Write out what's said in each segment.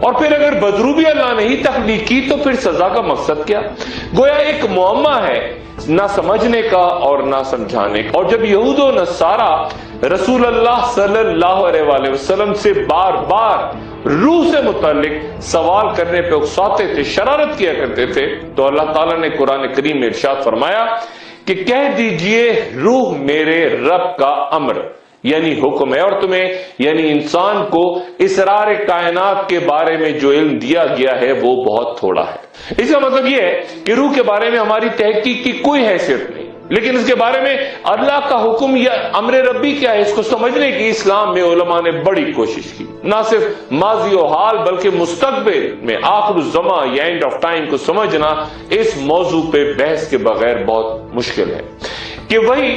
اور پھر اگر بدرو بھی اللہ نے ہی تخلیق کی تو پھر سزا کا مقصد کیا؟ گویا ایک معمہ ہے نہ سمجھنے کا اور نہ سمجھانے کا۔ اور جب یہود و نصارہ رسول اللہ صلی اللہ علیہ وآلہ وسلم سے بار بار روح سے متعلق سوال کرنے پہ اکساتے تھے، شرارت کیا کرتے تھے، تو اللہ تعالیٰ نے قرآن کریم میں ارشاد فرمایا کہ کہہ دیجئے روح میرے رب کا امر یعنی حکم ہے، اور تمہیں یعنی انسان کو اسرار کائنات کے بارے میں جو علم دیا گیا ہے وہ بہت تھوڑا ہے۔ اس کا مطلب یہ ہے کہ روح کے بارے میں ہماری تحقیق کی کوئی حیثیت نہیں، لیکن اس کے بارے میں اللہ کا حکم یا امر ربی کیا ہے اس کو سمجھنے کی اسلام میں علماء نے بڑی کوشش کی۔ نہ صرف ماضی و حال بلکہ مستقبل میں آخر الزمان یا اینڈ آف ٹائم کو سمجھنا اس موضوع پہ بحث کے بغیر بہت مشکل ہے کہ وہی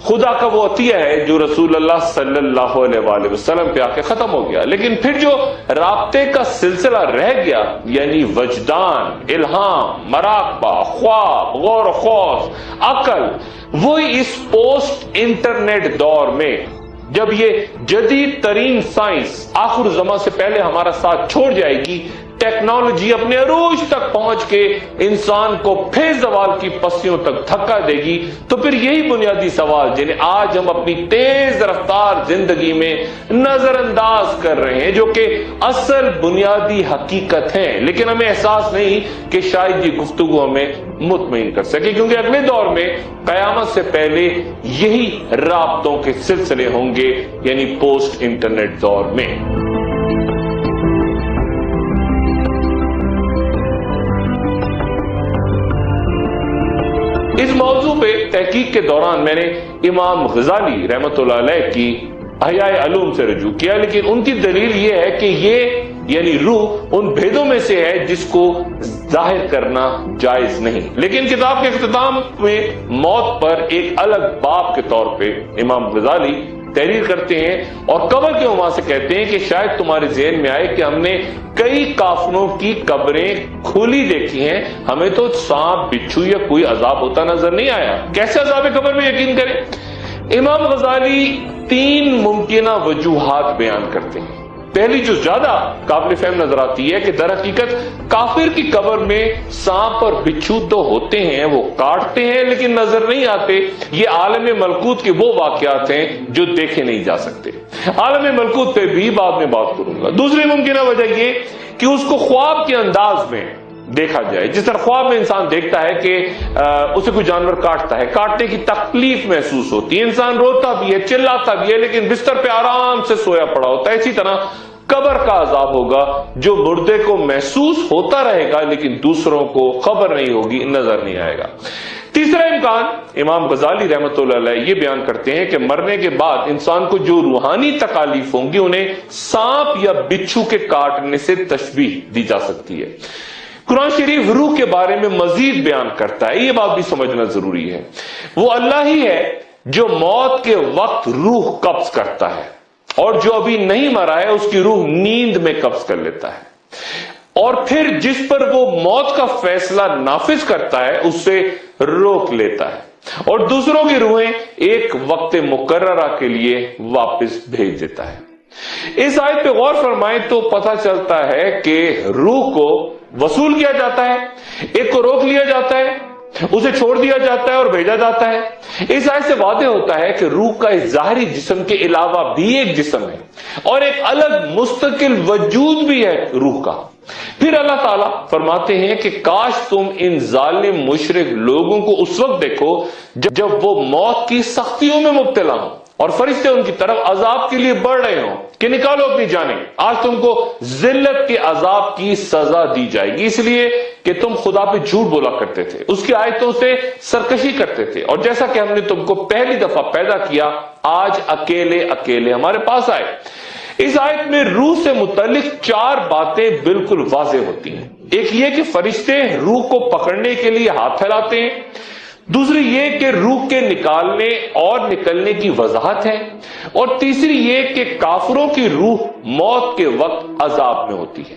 خدا کا وہ عطیہ ہے جو رسول اللہ صلی اللہ علیہ وآلہ وسلم پہ آ کے ختم ہو گیا، لیکن پھر جو رابطے کا سلسلہ رہ گیا یعنی وجدان، الہام، مراقبہ، خواب، غور و خوض، عقل، وہی اس پوسٹ انٹرنیٹ دور میں جب یہ جدید ترین سائنس آخر زمان سے پہلے ہمارا ساتھ چھوڑ جائے گی، ٹیکنالوجی اپنے عروج تک پہنچ کے انسان کو پھر زوال کی پسیوں تک دھکا دے گی، تو پھر یہی بنیادی سوال جنہیں آج ہم اپنی تیز رفتار زندگی میں نظر انداز کر رہے ہیں، جو کہ اصل بنیادی حقیقت ہیں، لیکن ہمیں احساس نہیں کہ شاید یہ گفتگو ہمیں مطمئن کر سکے، کیونکہ اگلے دور میں قیامت سے پہلے یہی رابطوں کے سلسلے ہوں گے یعنی پوسٹ انٹرنیٹ دور میں۔ اس موضوع پہ تحقیق کے دوران میں نے امام غزالی رحمۃ اللہ علیہ کی احیاء علوم سے رجوع کیا، لیکن ان کی دلیل یہ ہے کہ یہ یعنی روح ان بھیدوں میں سے ہے جس کو ظاہر کرنا جائز نہیں، لیکن کتاب کے اختتام میں موت پر ایک الگ باب کے طور پہ امام غزالی تحریر کرتے ہیں اور قبر کے عنوان سے کہتے ہیں کہ شاید تمہارے ذہن میں آئے کہ ہم نے کئی کافروں کی قبریں کھلی دیکھی ہیں، ہمیں تو سانپ، بچھو یا کوئی عذاب ہوتا نظر نہیں آیا، کیسے عذاب قبر میں یقین کریں؟ امام غزالی 3 ممکنہ وجوہات بیان کرتے ہیں۔ پہلی جو زیادہ قابل فہم نظر آتی ہے کہ در حقیقت کافر کی قبر میں سانپ اور بچھو تو ہوتے ہیں، وہ کاٹتے ہیں لیکن نظر نہیں آتے، یہ عالم ملکوت کے وہ واقعات ہیں جو دیکھے نہیں جا سکتے۔ عالم ملکوت پہ بھی بعد میں بات کروں گا۔ دوسری ممکنہ وجہ یہ کہ اس کو خواب کے انداز میں دیکھا جائے، جس طرح خواب میں انسان دیکھتا ہے کہ اسے کوئی جانور کاٹتا ہے، کاٹنے کی تکلیف محسوس ہوتی ہے، انسان روتا بھی ہے، چلاتا بھی ہے، لیکن بستر پہ آرام سے سویا پڑا ہوتا ہے۔ اسی طرح قبر کا عذاب ہوگا جو مردے کو محسوس ہوتا رہے گا لیکن دوسروں کو خبر نہیں ہوگی، نظر نہیں آئے گا۔ تیسرا امکان امام غزالی رحمۃ اللہ علیہ یہ بیان کرتے ہیں کہ مرنے کے بعد انسان کو جو روحانی تکالیف ہوں گی انہیں سانپ یا بچھو کے کاٹنے سے تشبیہ دی جا سکتی ہے۔ قرآن شریف روح کے بارے میں مزید بیان کرتا ہے، یہ بات بھی سمجھنا ضروری ہے۔ وہ اللہ ہی ہے جو موت کے وقت روح قبض کرتا ہے، اور جو ابھی نہیں مرا ہے اس کی روح نیند میں قبض کر لیتا ہے، اور پھر جس پر وہ موت کا فیصلہ نافذ کرتا ہے اس سے روک لیتا ہے، اور دوسروں کی روحیں ایک وقت مقررہ کے لیے واپس بھیج دیتا ہے۔ اس آیت پہ غور فرمائیں تو پتہ چلتا ہے کہ روح کو وصول کیا جاتا ہے، ایک کو روک لیا جاتا ہے، اسے چھوڑ دیا جاتا ہے اور بھیجا جاتا ہے۔ اس آیت سے واضح ہوتا ہے کہ روح کا اس ظاہری جسم کے علاوہ بھی ایک جسم ہے اور ایک الگ مستقل وجود بھی ہے روح کا۔ پھر اللہ تعالیٰ فرماتے ہیں کہ کاش تم ان ظالم مشرک لوگوں کو اس وقت دیکھو جب وہ موت کی سختیوں میں مبتلا ہوں اور فرشتے ان کی طرف عذاب کے لیے بڑھ رہے ہوں کہ نکالو اپنی جانیں، آج تم کو ذلت کے عذاب کی سزا دی جائے گی، اس لیے کہ تم خدا پہ جھوٹ بولا کرتے تھے، اس کی آیتوں سے سرکشی کرتے تھے، اور جیسا کہ ہم نے تم کو پہلی دفعہ پیدا کیا آج اکیلے اکیلے ہمارے پاس آئے۔ اس آیت میں روح سے متعلق 4 باتیں بالکل واضح ہوتی ہیں۔ ایک یہ کہ فرشتے روح کو پکڑنے کے لیے ہاتھ پھیلاتے ہیں، دوسری یہ کہ روح کے نکالنے اور نکلنے کی وضاحت ہے، اور تیسری یہ کہ کافروں کی روح موت کے وقت عذاب میں ہوتی ہے،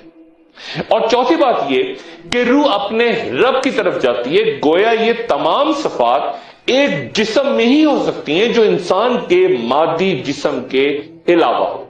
اور چوتھی بات یہ کہ روح اپنے رب کی طرف جاتی ہے۔ گویا یہ تمام صفات ایک جسم میں ہی ہو سکتی ہیں جو انسان کے مادی جسم کے علاوہ ہو۔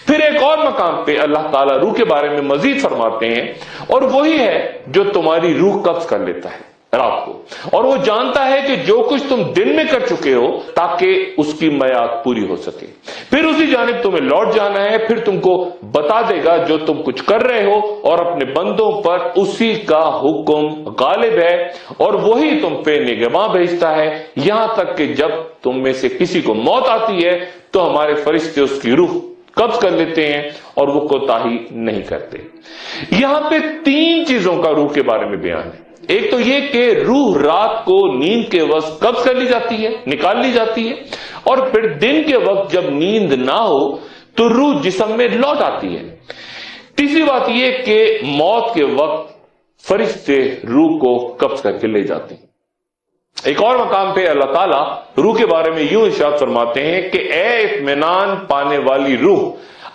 پھر ایک اور مقام پہ اللہ تعالیٰ روح کے بارے میں مزید فرماتے ہیں، اور وہی ہے جو تمہاری روح قبض کر لیتا ہے رات کو، اور وہ جانتا ہے کہ جو کچھ تم دن میں کر چکے ہو تاکہ اس کی میعاد پوری ہو سکے، پھر اسی جانب تمہیں لوٹ جانا ہے، پھر تم کو بتا دے گا جو تم کچھ کر رہے ہو، اور اپنے بندوں پر اسی کا حکم غالب ہے، اور وہی تم پہ نگہباں بھیجتا ہے، یہاں تک کہ جب تم میں سے کسی کو موت آتی ہے تو ہمارے فرشتے اس کی روح قبض کر لیتے ہیں اور وہ کوتاہی نہیں کرتے۔ یہاں پہ 3 چیزوں کا روح کے بارے میں بیان ہے۔ ایک تو یہ کہ روح رات کو نیند کے وقت قبض کر لی جاتی ہے، نکال لی جاتی ہے، اور پھر دن کے وقت جب نیند نہ ہو تو روح جسم میں لوٹ آتی ہے۔ تیسری بات یہ کہ موت کے وقت فرشتے روح کو قبض کر کے لے جاتے ہیں۔ ایک اور مقام پہ اللہ تعالیٰ روح کے بارے میں یوں ارشاد فرماتے ہیں کہ اے اطمینان پانے والی روح،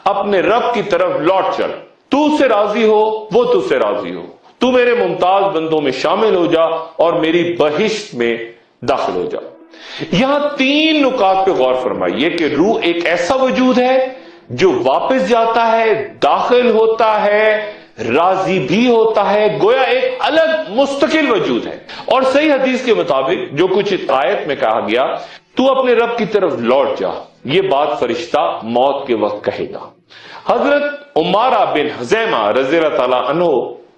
اپنے رب کی طرف لوٹ چل، تو اس سے راضی ہو وہ تجھ سے راضی ہو، تو میرے ممتاز بندوں میں شامل ہو جا اور میری بہشت میں داخل ہو جا۔ یہاں 3 نکات پہ غور فرمائیے کہ روح ایک ایسا وجود ہے جو واپس جاتا ہے، داخل ہوتا ہے، راضی بھی ہوتا ہے، گویا ایک الگ مستقل وجود ہے۔ اور صحیح حدیث کے مطابق جو کچھ آیت میں کہا گیا، تو اپنے رب کی طرف لوٹ جا، یہ بات فرشتہ موت کے وقت کہے گا۔ حضرت عمارہ بن حزیمہ رضی اللہ تعالیٰ عنہ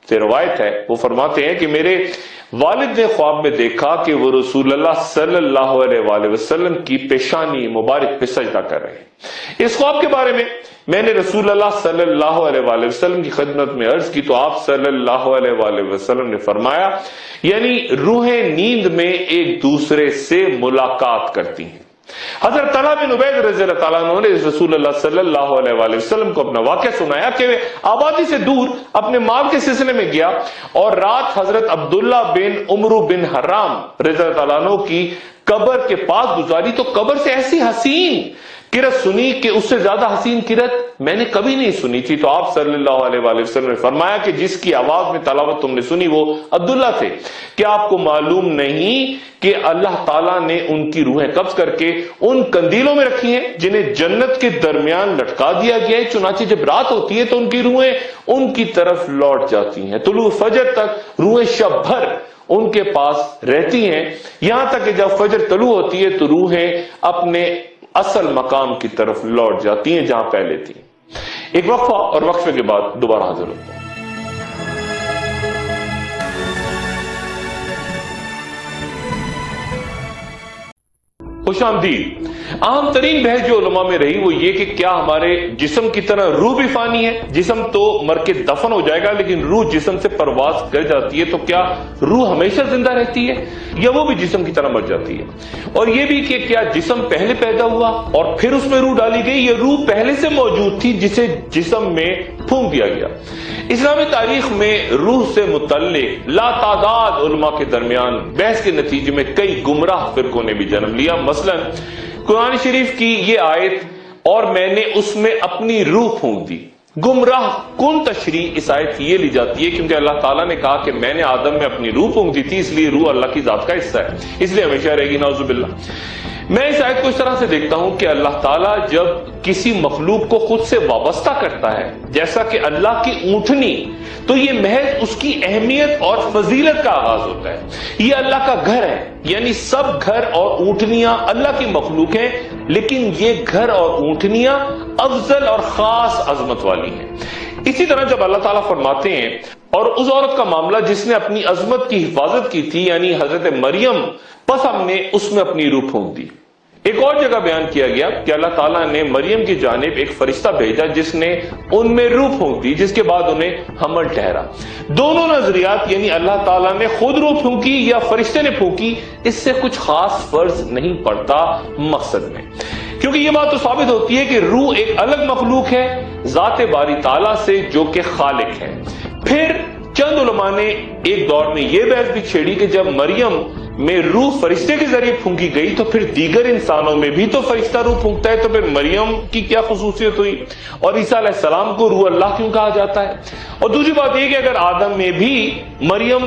سے روایت ہے، وہ فرماتے ہیں کہ میرے والد نے خواب میں دیکھا کہ وہ رسول اللہ صلی اللہ علیہ وآلہ وسلم کی پیشانی مبارک پہ سجدہ کر رہے ہیں۔ اس خواب کے بارے میں نے رسول اللہ صلی اللہ علیہ وآلہ وسلم کی خدمت میں عرض کی تو آپ صلی اللہ علیہ وآلہ وسلم نے فرمایا، یعنی روحیں نیند میں ایک دوسرے سے ملاقات کرتی ہیں۔ حضرت طلحہ بن عبید رضی اللہ تعالیٰ عنہ نے رسول اللہ صلی اللہ علیہ وآلہ وسلم کو اپنا واقعہ سنایا کہ وہ آبادی سے دور اپنے مال کے سلسلے میں گیا اور رات حضرت عبداللہ بن عمرو بن حرام رضی اللہ تعالیٰ عنہ کی قبر کے پاس گزاری تو قبر سے ایسی حسین کرت سنی کہ اس سے زیادہ حسین کرت میں نے کبھی نہیں سنی تھی۔ تو آپ صلی اللہ علیہ وآلہ وسلم نے فرمایا کہ جس کی آواز میں تلاوت تم نے سنی وہ عبداللہ تھے، کیا آپ کو معلوم نہیں کہ اللہ تعالیٰ نے ان کی روحیں قبض کر کے ان قندیلوں میں رکھی ہیں جنہیں جنت کے درمیان لٹکا دیا گیا ہے، چنانچہ جب رات ہوتی ہے تو ان کی روحیں ان کی طرف لوٹ جاتی ہیں، طلوع فجر تک روحیں شب بھر ان کے پاس رہتی ہیں، یہاں تک کہ جب فجر طلوع ہوتی ہے تو روحیں اپنے اصل مقام کی طرف لوٹ جاتی ہیں جہاں پہلے تھی۔ ایک وقفہ اور وقفے کے بعد دوبارہ حاضر ہوتا ہوں۔ خوش آمدید۔ اہم ترین بحث جو علماء میں رہی وہ یہ کہ کیا ہمارے جسم کی طرح روح بھی فانی ہے؟ جسم تو مر کے دفن ہو جائے گا لیکن روح جسم سے پرواز کر جاتی ہے، تو کیا روح ہمیشہ زندہ رہتی ہے یا وہ بھی جسم کی طرح مر جاتی ہے؟ اور یہ بھی کہ کیا جسم پہلے پیدا ہوا اور پھر اس میں روح ڈالی گئی، یا روح پہلے سے موجود تھی جسے جسم میں پھونک دیا گیا؟ اسلامی تاریخ میں روح سے متعلق لا تعداد علماء کے درمیان بحث کے نتیجے میں کئی گمراہ فرقوں نے بھی جنم لیا۔ مثلا قرآن شریف کی یہ آیت اور میں نے اس میں اپنی روح پھونک دی، گمراہ کن تشریح اس آیت کی یہ لی جاتی ہے کیونکہ اللہ تعالیٰ نے کہا کہ میں نے آدم میں اپنی روح پھونک دی تھی، اس لیے روح اللہ کی ذات کا حصہ ہے، اس لیے ہمیشہ رہے گی، نعوذ باللہ۔ میں اس آیت کو اس طرح سے دیکھتا ہوں کہ اللہ تعالیٰ جب کسی مخلوق کو خود سے وابستہ کرتا ہے، جیسا کہ اللہ کی اونٹنی، تو یہ محض اس کی اہمیت اور فضیلت کا آغاز ہوتا ہے۔ یہ اللہ کا گھر ہے، یعنی سب گھر اور اونٹنیاں اللہ کی مخلوق ہیں، لیکن یہ گھر اور اونٹنیاں افضل اور خاص عظمت والی ہیں۔ اسی طرح جب اللہ تعالیٰ فرماتے ہیں اور اس عورت کا معاملہ جس نے اپنی عظمت کی حفاظت کی تھی، یعنی حضرت مریم، پس ہم نے اس میں اپنی روح پھونک دی۔ ایک اور جگہ بیان کیا گیا کہ اللہ تعالیٰ نے مریم کی جانب ایک فرشتہ بھیجا جس نے ان میں روح پھونک دی، جس کے بعد انہیں حمل ٹھہرا۔ دونوں نظریات، یعنی اللہ تعالیٰ نے خود روح پھونکی یا فرشتے نے پھونکی، اس سے کچھ خاص فرض نہیں پڑتا مقصد میں، کیونکہ یہ بات تو ثابت ہوتی ہے کہ روح ایک الگ مخلوق ہے ذات باری تعالیٰ سے جو کہ خالق ہے۔ پھر چند علماء نے ایک دور میں یہ بحث بھی چھیڑی کہ جب مریم میں روح فرشتے کے ذریعے پھونکی گئی تو پھر دیگر انسانوں میں بھی تو فرشتہ روح پھونکتا ہے، تو پھر مریم کی کیا خصوصیت ہوئی اور عیسیٰ علیہ السلام کو روح اللہ کیوں کہا جاتا ہے؟ اور دوسری بات یہ کہ اگر آدم میں بھی مریم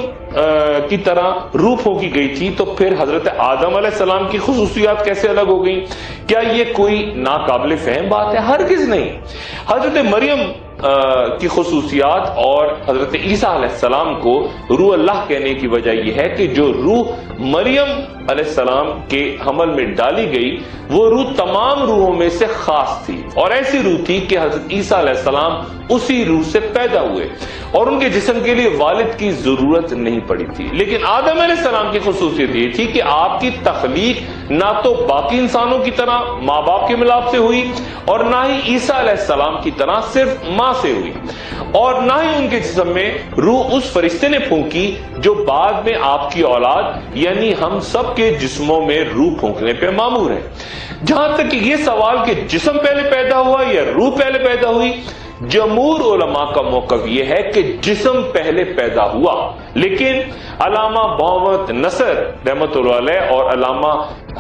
کی طرح روح پھونکی گئی تھی تو پھر حضرت آدم علیہ السلام کی خصوصیات کیسے الگ ہو گئیں؟ کیا یہ کوئی ناقابل فہم بات ہے؟ ہرگز نہیں۔ حضرت مریم کی خصوصیات اور حضرت عیسیٰ علیہ السلام کو روح اللہ کہنے کی وجہ یہ ہے کہ جو روح مریم علیہ السلام کے حمل میں ڈالی گئی وہ روح تمام روحوں میں سے خاص تھی، اور ایسی روح تھی کہ حضرت عیسیٰ علیہ السلام اسی روح سے پیدا ہوئے اور ان کے جسم کے لیے والد کی ضرورت نہیں پڑی تھی۔ لیکن آدم علیہ السلام کی خصوصیت یہ تھی کہ آپ کی تخلیق نہ تو باقی انسانوں کی طرح ماں باپ کے ملاپ سے ہوئی اور نہ ہی عیسیٰ علیہ السلام کی طرح صرف ماں سے ہوئی، اور نہ ہی ان کے جسم میں روح اس فرشتے نے پھونکی جو بعد میں آپ کی اولاد یعنی ہم سب کے جسموں میں روح پھونکنے پہ مامور ہے۔ جہاں تک کہ یہ سوال کہ جسم پہلے پیدا ہوا یا روح پہلے پیدا ہوئی، جمہور علماء کا موقف یہ ہے کہ جسم پہلے پیدا ہوا، لیکن علامہ محمد نصر رحمۃ اللہ علیہ اور علامہ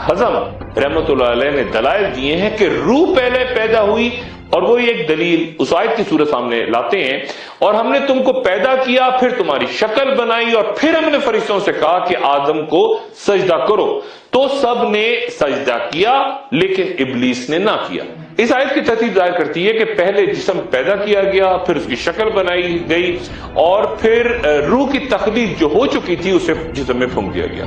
حزم رحمۃ اللہ علیہ نے دلائل دیے ہیں کہ روح پہلے پیدا ہوئی، اور وہ ایک دلیل اس آیت کی صورت سامنے لاتے ہیں، اور ہم نے تم کو پیدا کیا، پھر تمہاری شکل بنائی، اور پھر ہم نے فرشتوں سے کہا کہ آدم کو سجدہ کرو، تو سب نے سجدہ کیا لیکن ابلیس نے نہ کیا۔ اس آیت کی ترتیب ظاہر کرتی ہے کہ پہلے جسم پیدا کیا گیا، پھر اس کی شکل بنائی گئی، اور پھر روح کی تخلیق جو ہو چکی تھی اسے جسم میں پھونک دیا گیا۔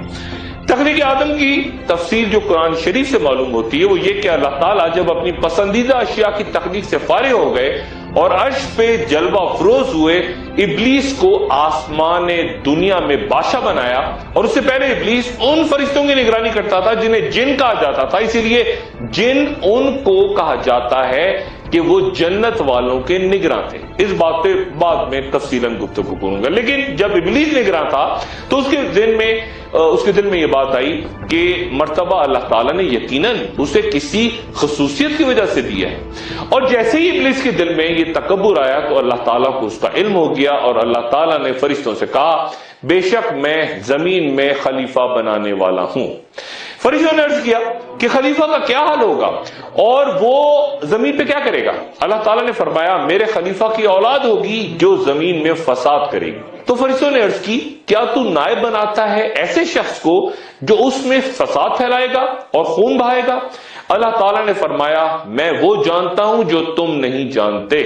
تخلیق آدم کی تفصیل جو قرآن شریف سے معلوم ہوتی ہے وہ یہ کہ اللہ تعالیٰ جب اپنی پسندیدہ اشیاء کی تخلیق سے فارغ ہو گئے اور عرش پہ جلوہ افروز ہوئے، ابلیس کو آسمان دنیا میں بادشاہ بنایا، اور اس سے پہلے ابلیس ان فرشتوں کی نگرانی کرتا تھا جنہیں جن کہا جاتا تھا، اسی لیے جن ان کو کہا جاتا ہے کہ وہ جنت والوں کے نگراں تھے۔ اس بات پہ بعد میں تفصیلاً گفتگو کروں گا، لیکن جب ابلیس نگراں تھا تو اس کے دل میں یہ بات آئی کہ مرتبہ اللہ تعالیٰ نے یقیناً اسے کسی خصوصیت کی وجہ سے دیا ہے، اور جیسے ہی ابلیس کے دل میں یہ تکبر آیا تو اللہ تعالیٰ کو اس کا علم ہو گیا، اور اللہ تعالیٰ نے فرشتوں سے کہا بے شک میں زمین میں خلیفہ بنانے والا ہوں۔ فرشتوں نے عرض کیا کہ خلیفہ کا کیا حال ہوگا اور وہ زمین پہ کیا کرے گا؟ اللہ تعالیٰ نے فرمایا میرے خلیفہ کی اولاد ہوگی جو زمین میں فساد کرے گی۔ تو فرشتوں نے عرض کی کیا تو نائب بناتا ہے ایسے شخص کو جو اس میں فساد پھیلائے گا اور خون بہائے گا؟ اللہ تعالیٰ نے فرمایا میں وہ جانتا ہوں جو تم نہیں جانتے۔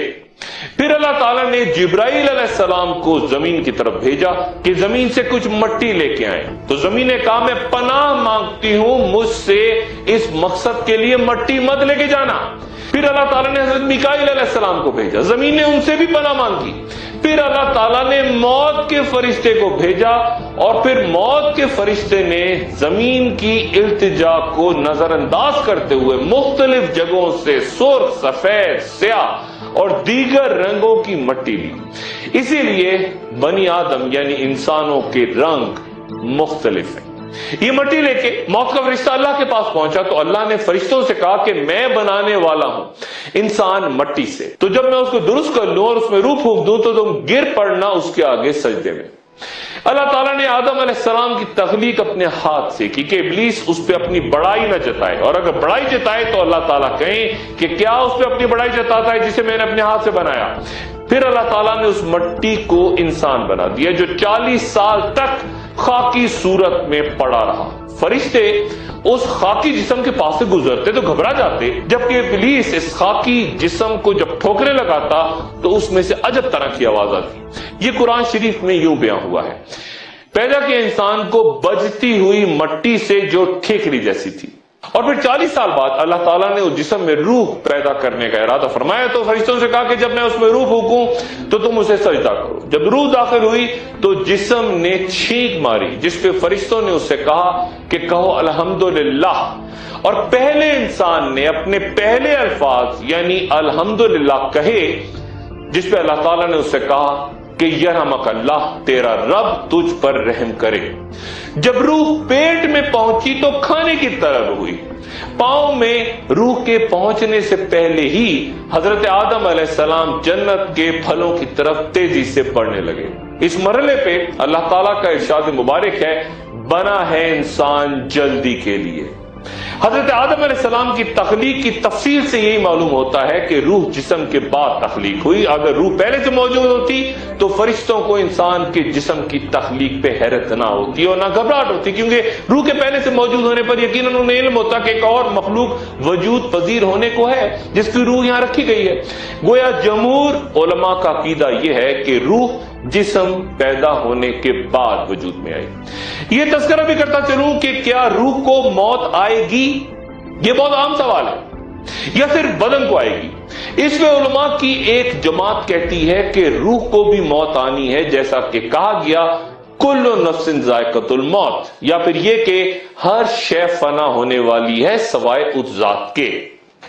پھر اللہ تعالیٰ نے جبرائیل علیہ السلام کو زمین کی طرف بھیجا کہ زمین سے کچھ مٹی لے کے آئیں، تو زمین نے کہا میں پناہ مانگتی ہوں، مجھ سے اس مقصد کے لیے مٹی مت لے کے جانا۔ پھر اللہ تعالیٰ نے حضرت میکائیل علیہ السلام کو بھیجا، زمین نے ان سے بھی پناہ مانگی۔ پھر اللہ تعالیٰ نے موت کے فرشتے کو بھیجا، اور پھر موت کے فرشتے نے زمین کی التجا کو نظر انداز کرتے ہوئے مختلف جگہوں سے سرخ، سفید، سیاہ اور دیگر رنگوں کی مٹی لی۔ اسی لیے بنی آدم یعنی انسانوں کے رنگ مختلف ہیں۔ یہ مٹی لے کے موت کا فرشتہ اللہ کے پاس پہنچا تو اللہ نے فرشتوں سے کہا کہ میں بنانے والا ہوں انسان مٹی سے، تو جب میں اس کو درست کر لوں اور اس میں روح پھونک دوں تو تم گر پڑنا اس کے آگے سجدے میں۔ اللہ تعالیٰ نے آدم علیہ السلام کی تخلیق اپنے ہاتھ سے کی کہ ابلیس اس پہ اپنی بڑائی نہ جتائے، اور اگر بڑائی جتائے تو اللہ تعالیٰ کہیں کہ کیا اس پہ اپنی بڑائی جتاتا ہے جسے میں نے اپنے ہاتھ سے بنایا۔ پھر اللہ تعالیٰ نے اس مٹی کو انسان بنا دیا جو 40 سال تک خاکی صورت میں پڑا رہا۔ فرشتے اس خاکی جسم کے پاس سے گزرتے تو گھبرا جاتے، جبکہ ابلیس اس خاکی جسم کو جب ٹھوکرے لگاتا تو اس میں سے عجب طرح کی آواز آتی۔ یہ قرآن شریف میں یوں بیان ہوا ہے، پیدا کیا انسان کو بجتی ہوئی مٹی سے جو ٹھیکری جیسی تھی، اور پھر 40 سال بعد اللہ تعالیٰ نے اس جسم میں روح پیدا کرنے کا ارادہ فرمایا تو فرشتوں سے کہا کہ جب میں اس میں روح پھونکوں تو تم اسے سجدہ کرو۔ جب روح داخل ہوئی تو جسم نے چھینک ماری، جس پہ فرشتوں نے اس سے کہا کہ کہو الحمدللہ، اور پہلے انسان نے اپنے پہلے الفاظ یعنی الحمدللہ کہے، جس پہ اللہ تعالیٰ نے اس سے کہا کہ یرحمک اللہ، تیرا رب تجھ پر رحم کرے۔ جب روح پیٹ میں پہنچی تو کھانے کی طلب ہوئی۔ پاؤں میں روح کے پہنچنے سے پہلے ہی حضرت آدم علیہ السلام جنت کے پھلوں کی طرف تیزی سے بڑھنے لگے۔ اس مرحلے پہ اللہ تعالیٰ کا ارشاد مبارک ہے، بنا ہے انسان جلدی کے لیے۔ حضرت آدم علیہ السلام کی تخلیق کی تفصیل سے یہی معلوم ہوتا ہے کہ روح جسم کے بعد تخلیق ہوئی۔ اگر روح پہلے سے موجود ہوتی تو فرشتوں کو انسان کے جسم کی تخلیق پہ حیرت نہ ہوتی اور نہ گھبراہٹ ہوتی، کیونکہ روح کے پہلے سے موجود ہونے پر یقیناً انہیں علم ہوتا کہ ایک اور مخلوق وجود پذیر ہونے کو ہے جس کی روح یہاں رکھی گئی ہے۔ گویا جمہور علماء کا عقیدہ یہ ہے کہ روح جسم پیدا ہونے کے بعد وجود میں آئی۔ یہ تذکرہ بھی کرتا چلوں کہ کیا روح کو موت آئے گی؟ یہ بہت عام سوال ہے، یا صرف بدن کو آئے گی؟ اس میں علماء کی ایک جماعت کہتی ہے کہ روح کو بھی موت آنی ہے، جیسا کہ کہا گیا کل نفس ذائقۃ الموت، یا پھر یہ کہ ہر شے فنا ہونے والی ہے سوائے اس ذات کے۔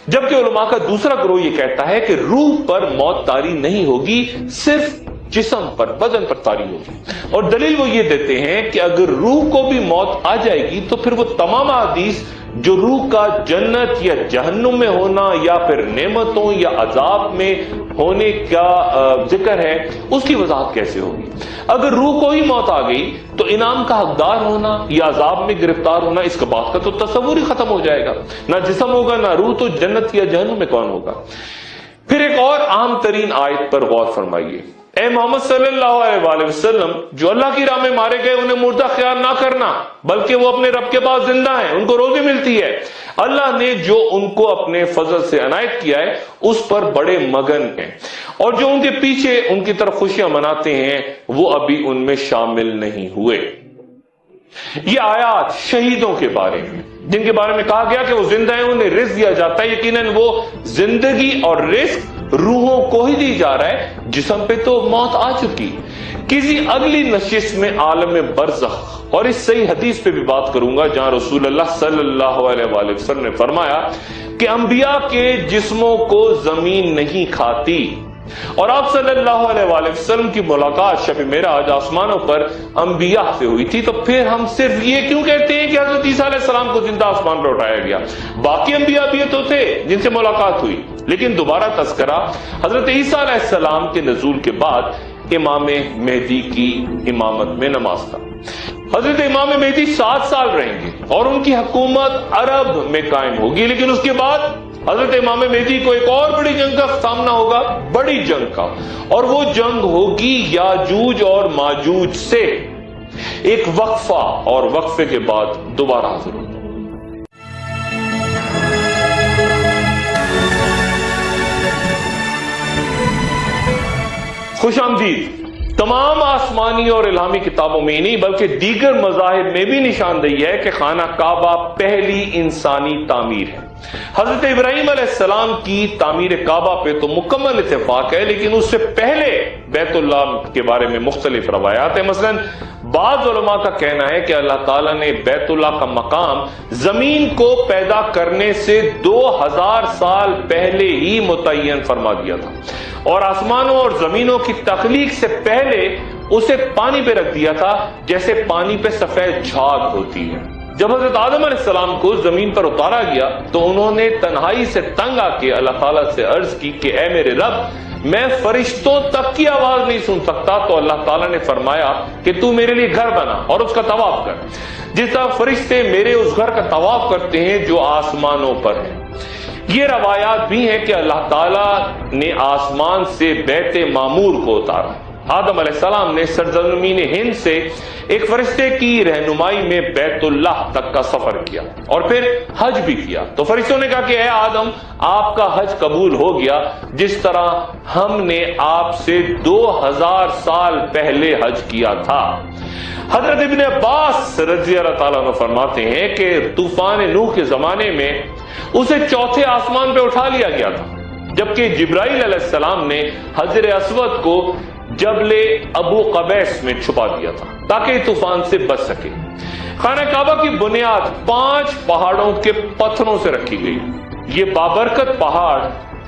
جبکہ علماء کا دوسرا گروہ یہ کہتا ہے کہ روح پر موت طاری نہیں ہوگی، صرف جسم پر، بدن پر طاری ہوگی۔ اور دلیل وہ یہ دیتے ہیں کہ اگر روح کو بھی موت آ جائے گی تو پھر وہ تمام احادیث جو روح کا جنت یا جہنم میں ہونا یا پھر نعمتوں یا عذاب میں ہونے کا ذکر ہے، اس کی وضاحت کیسے ہوگی؟ اگر روح کو ہی موت آ گئی تو انعام کا حقدار ہونا یا عذاب میں گرفتار ہونا، اس کا بات کا تو تصور ہی ختم ہو جائے گا۔ نہ جسم ہوگا نہ روح، تو جنت یا جہنم میں کون ہوگا؟ پھر ایک اور عام ترین آیت پر غور فرمائیے، اے محمد صلی اللہ علیہ وآلہ وسلم، جو اللہ کی راہ میں مارے گئے انہیں مردہ خیال نہ کرنا، بلکہ وہ اپنے رب کے پاس زندہ ہیں، ان کو روزی ملتی ہے۔ اللہ نے جو ان کو اپنے فضل سے عنایت کیا ہے اس پر بڑے مگن ہیں، اور جو ان کے پیچھے ان کی طرف خوشیاں مناتے ہیں وہ ابھی ان میں شامل نہیں ہوئے۔ یہ آیات شہیدوں کے بارے میں، جن کے بارے میں کہا گیا کہ وہ زندہ ہیں، انہیں رزق دیا جاتا ہے۔ یقیناً وہ زندگی اور رزق روحوں کو ہی دی جا رہا ہے، جسم پہ تو موت آ چکی۔ کسی اگلی نشست میں عالم برزخ، اور اس صحیح حدیث پہ بھی بات کروں گا جہاں رسول اللہ صلی اللہ علیہ وآلہ وسلم نے فرمایا کہ انبیاء کے جسموں کو زمین نہیں کھاتی، اور آپ صلی اللہ علیہ وآلہ وسلم کی ملاقات شب معراج آسمانوں پر انبیاء سے ہوئی تھی، تو پھر ہم صرف یہ کیوں کہتے ہیں کہ حضرت عیسیٰ علیہ السلام کو زندہ آسمان پر اٹھایا گیا؟ باقی انبیاء بھی تو تھے جن سے ملاقات ہوئی، لیکن دوبارہ تذکرہ حضرت عیسیٰ علیہ السلام کے نزول کے بعد امام مہدی کی امامت میں نماز تھا۔ حضرت امام مہدی 7 سال رہیں گے اور ان کی حکومت عرب میں قائم ہوگی، لیکن اس کے بعد حضرت امام مہدی کو ایک اور بڑی جنگ کا سامنا ہوگا، بڑی جنگ کا، اور وہ جنگ ہوگی یاجوج اور ماجوج سے۔ ایک وقفہ، اور وقفے کے بعد دوبارہ حاضر ہوگا۔ خوش آمدید۔ تمام آسمانی اور الہامی کتابوں میں ہی نہیں بلکہ دیگر مذاہب میں بھی نشاندہی ہے کہ خانہ کعبہ پہلی انسانی تعمیر ہے۔ حضرت ابراہیم علیہ السلام کی تعمیر کعبہ پہ تو مکمل اتفاق ہے، لیکن اس سے پہلے بیت اللہ کے بارے میں مختلف روایات ہیں۔ مثلا بعض علماء کا کہنا ہے کہ اللہ تعالیٰ نے بیت اللہ کا مقام زمین کو پیدا کرنے سے 2000 سال پہلے ہی متعین فرما دیا تھا، اور آسمانوں اور زمینوں کی تخلیق سے پہلے اسے پانی پہ رکھ دیا تھا، جیسے پانی پہ سفید جھاگ ہوتی ہے۔ جب حضرت آدم علیہ السلام کو زمین پر اتارا گیا تو انہوں نے تنہائی سے تنگ آ کے اللہ تعالیٰ سے عرض کی کہ اے میرے رب، میں فرشتوں تک کی آواز نہیں سن سکتا، تو اللہ تعالیٰ نے فرمایا کہ تو میرے لیے گھر بنا اور اس کا طواف کر، جس طرح فرشتے میرے اس گھر کا طواف کرتے ہیں جو آسمانوں پر ہے۔ یہ روایات بھی ہیں کہ اللہ تعالیٰ نے آسمان سے بیت معمور کو اتارا۔ آدم علیہ السلام نے سرزمین ہند سے ایک فرشتے کی رہنمائی میں بیت اللہ تک کا سفر کیا اور پھر حج بھی کیا، تو فرشتوں نے کہا کہ اے آدم، آپ کا حج قبول ہو گیا، جس طرح ہم نے آپ سے 2000 سال پہلے حج کیا تھا۔ حضرت ابن عباس رضی اللہ تعالیٰ عنہ فرماتے ہیں کہ طوفان نوح کے زمانے میں اسے 4تھے آسمان پہ اٹھا لیا گیا تھا، جبکہ جبرائیل علیہ السلام نے حجر اسود کو جبل ابو قبیس میں چھپا دیا تھا تاکہ طوفان سے بچ سکے۔ خانہ کعبہ کی بنیاد 5 پہاڑوں کے پتھروں سے رکھی گئی۔ یہ بابرکت پہاڑ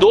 2